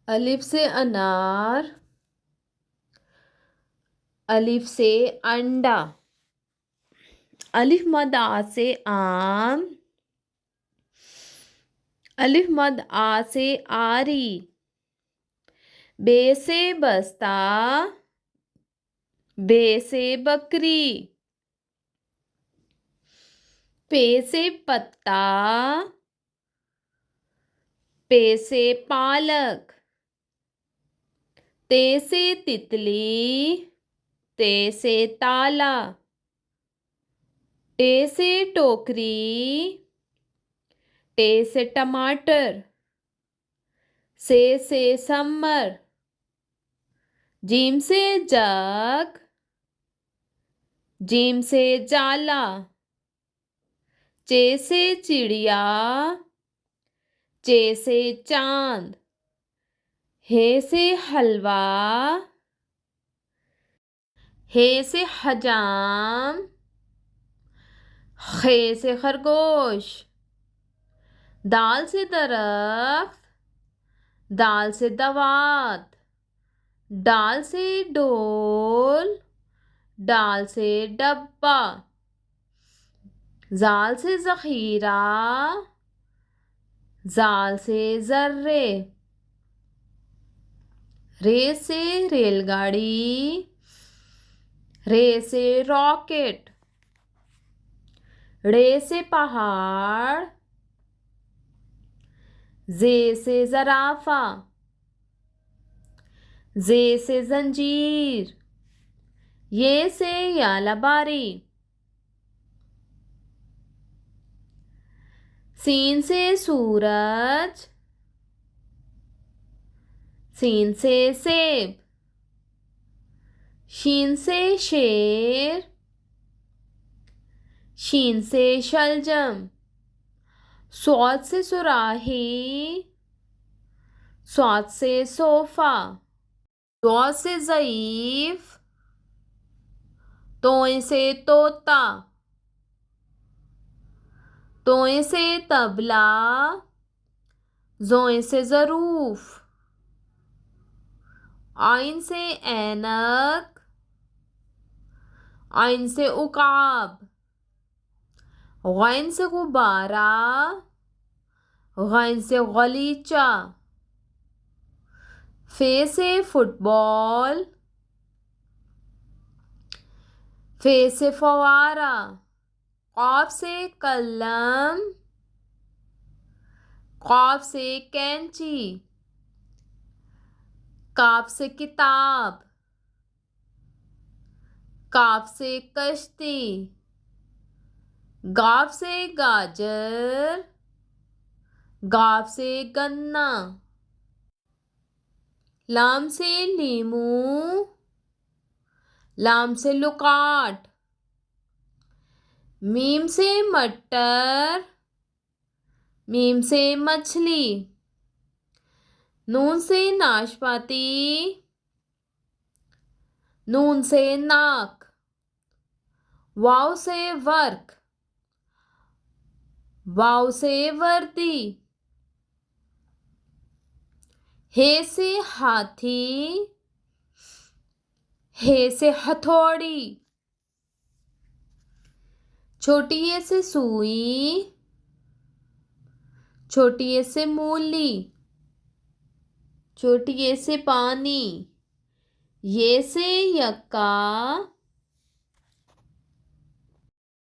अलिफ से अनार, अलिफ से अंडा, अलिफ मद आ से आम, अलिफ मद आ से आरी, बे से बस्ता, बे से बकरी, पे से पत्ता, पे से पालक, ते से तितली, ते से ताला, टे से टोकरी, टे से टमाटर, से समर, जीम से जग, जीम से जाला, चे से चिड़िया, चे से चांद, हे से हलवा, हे से हजाम, खे से खरगोश, दाल से दरख्त, दाल से दवात, डाल से डोल, डाल से डब्बा, जाल से ज़ख़ीरा, जाल से ज़र्रे, रे से रेलगाड़ी, रे से रॉकेट, रे से पहाड़, जे से ज़राफ़ा, जे से जंजीर, ये से यालाबारी, सीन से सूरज, सीन से सेब, शीन से शेर, शीन से शलजम, स्वाद से सुराही, स्वाद से सोफा, दौ से ज़ईफ, तोय से तोता, तोय से तबला, जोय से ज़रूफ, आइन से ऐनक, आइन से उकाब, गैन से गुब्बारा, गैन से गलीचा, फे से फुटबॉल, फे से फवारा, क़ाफ से कलम, क़ाफ से कैंची, काफ से किताब, काफ से कश्ती, गाफ से गाजर, गाफ से गन्ना, लाम से लीमू, लाम से लुकाट, मीम से मटर, मीम से मछली, नून से नाशपाती, नून से नाक, वाव से वर्क, वाव से वर्दी, हे से हाथी, हे से हथौड़ी, छोटी ए से सुई, छोटी ए से मूली, छोटी ए से पानी, ये से यक्का,